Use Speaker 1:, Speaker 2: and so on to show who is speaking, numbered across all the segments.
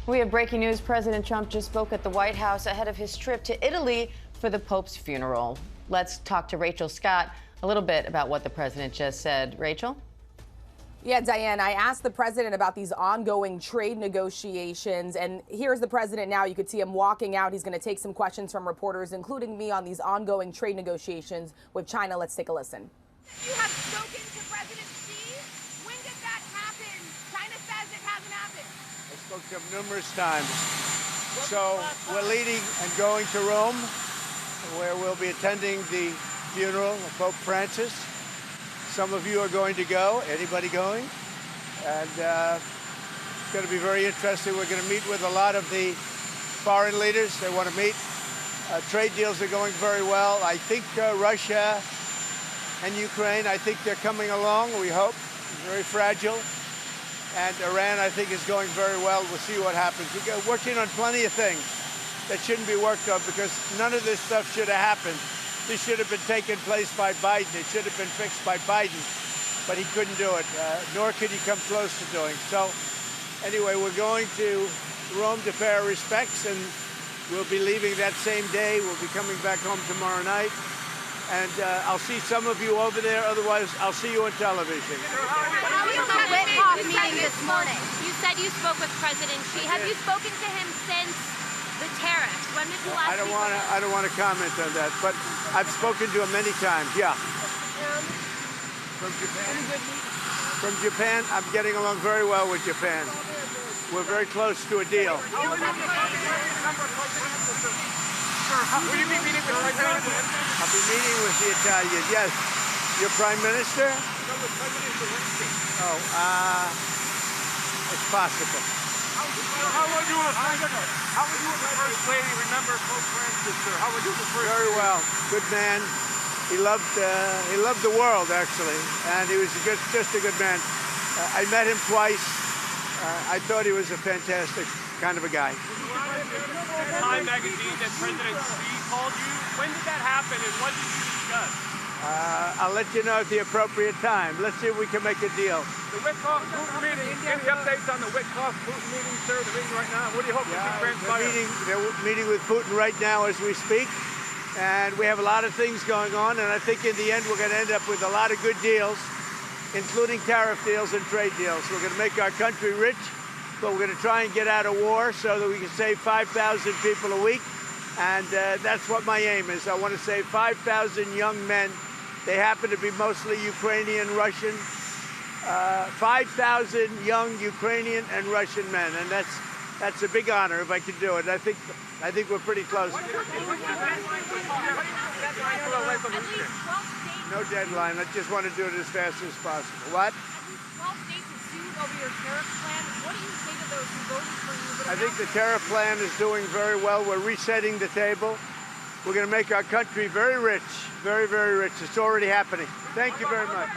Speaker 1: We have breaking news. President Trump just spoke at the White House ahead of his trip to Italy for the Pope's funeral. Let's talk to Rachel Scott a little bit about what the president just said. Rachel?
Speaker 2: Yeah, Diane, I asked the president about these ongoing trade negotiations, and here's the president now. You could see him walking out. He's going to take some questions from reporters, including me, on these ongoing trade negotiations with China. Let's take a listen.
Speaker 3: You have spoken to President Xi. When did that happen? China says it hasn't happened.
Speaker 4: I spoke to him numerous times. So we're leaving and going to Rome, where we'll be attending the funeral of Pope Francis. Some of you are going to go. Anybody going? And it's going to be very interesting. We're going to meet with a lot of the foreign leaders. They want to meet. Trade deals are going very well. I think Russia and Ukraine, I think they're coming along, we hope. Very fragile. And Iran, I think, is going very well. We'll see what happens. We're working on plenty of things that shouldn't be worked on because none of this stuff should have happened. This should have been taken place by Biden. It should have been fixed by Biden, but he couldn't do it, nor could he come close to doing. So anyway, we're going to Rome to pay our respects, and we'll be leaving that same day. We'll be coming back home tomorrow night. And I'll see some of you over there. Otherwise, I'll see you on television.
Speaker 3: How was the Witkoff meeting this morning? You said you spoke with President Xi. Have you spoken to him since the tariffs? When did you last speak?
Speaker 4: I don't want to comment on that, but I've spoken to him many times. Yeah. From Japan? From Japan, I'm getting along very well with Japan. We're very close to a deal.
Speaker 5: Will you be meeting with President?
Speaker 4: I'll be meeting with the Italians. Yes. Your Prime Minister?
Speaker 5: No, with President Linsey.
Speaker 4: Oh, it's possible.
Speaker 5: How would you as the First Lady remember Pope Francis, sir? How would you the First
Speaker 4: Very
Speaker 5: Lady?
Speaker 4: well. Good man. He loved the world, actually, and he was just a good man. I met him twice. I thought he was a fantastic kind of a guy.
Speaker 5: Time magazine that President Xi called you. When did that happen, and what did you discuss?
Speaker 4: I'll let you know at the appropriate time. Let's see if we can make a deal.
Speaker 5: The Witkoff-Putin meeting. Any updates on the Witkoff-Putin meeting, sir? The meeting right now. What do you hope to see transpire?
Speaker 4: They're meeting with Putin right now as we speak, and we have a lot of things going on. And I think in the end we're going to end up with a lot of good deals, including tariff deals and trade deals. We're going to make our country rich. But we're going to try and get out of war so that we can save 5,000 people a week. And that's what my aim is. I want to save 5,000 young men. They happen to be mostly Ukrainian, Russian. 5,000 young Ukrainian and Russian men. And that's a big honor if I can do it. I think we're pretty close. No deadline. I just want to do it as fast as possible. What?
Speaker 3: 12 states have sued over your tariff plan. What do you say to those who voted for you?
Speaker 4: I think the tariff plan is doing very well. We're resetting the table. We're going to make our country very rich, very, very rich. It's already happening. Thank you very much.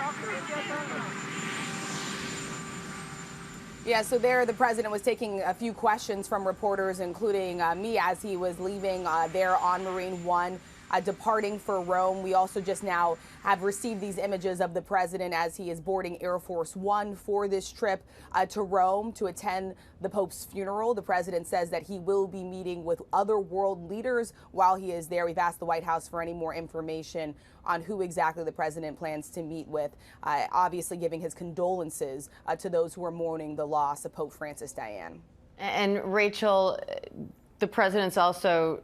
Speaker 2: Yeah, so there the president was taking a few questions from reporters, including me, as he was leaving there on Marine One. Departing for Rome. We also just now have received these images of the president as he is boarding Air Force One for this trip to Rome to attend the Pope's funeral. The president says that he will be meeting with other world leaders while he is there. We've asked the White House for any more information on who exactly the president plans to meet with, obviously giving his condolences to those who are mourning the loss of Pope Francis. Diane.
Speaker 1: And Rachel, the president's also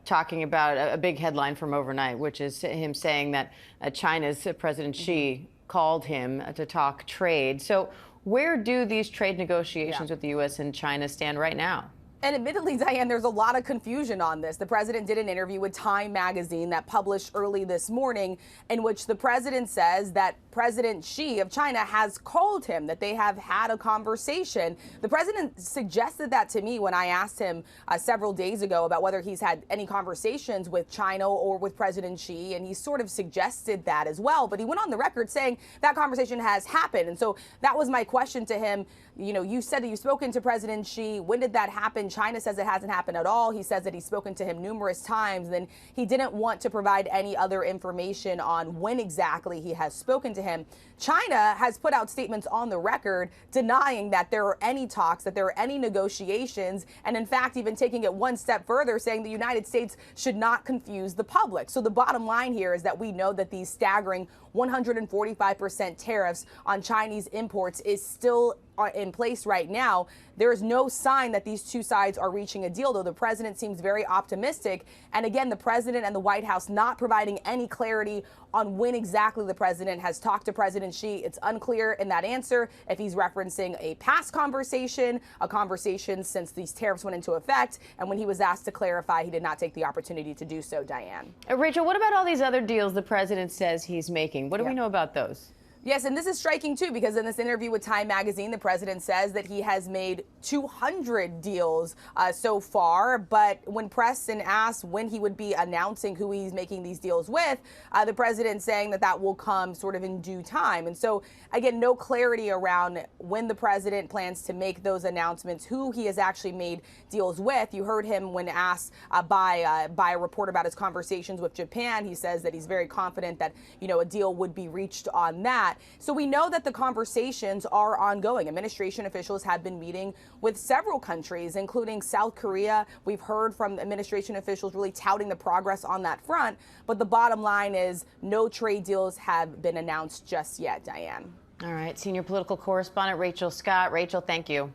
Speaker 1: talking about a big headline from overnight, which is him saying that China's President Xi called him to talk trade. So where do these trade negotiations with the U.S. and China stand right now?
Speaker 2: And admittedly, Diane, there's a lot of confusion on this. The president did an interview with Time magazine that published early this morning in which the president says that President Xi of China has called him, that they have had a conversation. The president suggested that to me when I asked him several days ago about whether he's had any conversations with China or with President Xi, and he sort of suggested that as well. But he went on the record saying that conversation has happened. And so that was my question to him. You know, you said that you've spoken to President Xi. When did that happen? China says it hasn't happened at all. He says that he's spoken to him numerous times. Then he didn't want to provide any other information on when exactly he has spoken to him. China has put out statements on the record denying that there are any talks, that there are any negotiations, and in fact, even taking it one step further, saying the United States should not confuse the public. So the bottom line here is that we know that these staggering 145% tariffs on Chinese imports is still in place right now. There is no sign that these two sides are reaching a deal, though the president seems very optimistic. And again, the president and the White House not providing any clarity on when exactly the president has talked to President Xi. It's unclear in that answer if he's referencing a past conversation, a conversation since these tariffs went into effect. And when he was asked to clarify, he did not take the opportunity to do so, Diane.
Speaker 1: Rachel, what about all these other deals the president says he's making? What do we know about those?
Speaker 2: Yes, and this is striking, too, because in this interview with Time magazine, the president says that he has made 200 deals so far. But when pressed and asked when he would be announcing who he's making these deals with, the president saying that that will come sort of in due time. And so, again, no clarity around when the president plans to make those announcements, who he has actually made deals with. You heard him when asked by a reporter about his conversations with Japan. He says that he's very confident that, a deal would be reached on that. So we know that the conversations are ongoing. Administration officials have been meeting with several countries, including South Korea. We've heard from administration officials really touting the progress on that front. But the bottom line is no trade deals have been announced just yet, Diane.
Speaker 1: All right. Senior political correspondent Rachel Scott. Rachel, thank you.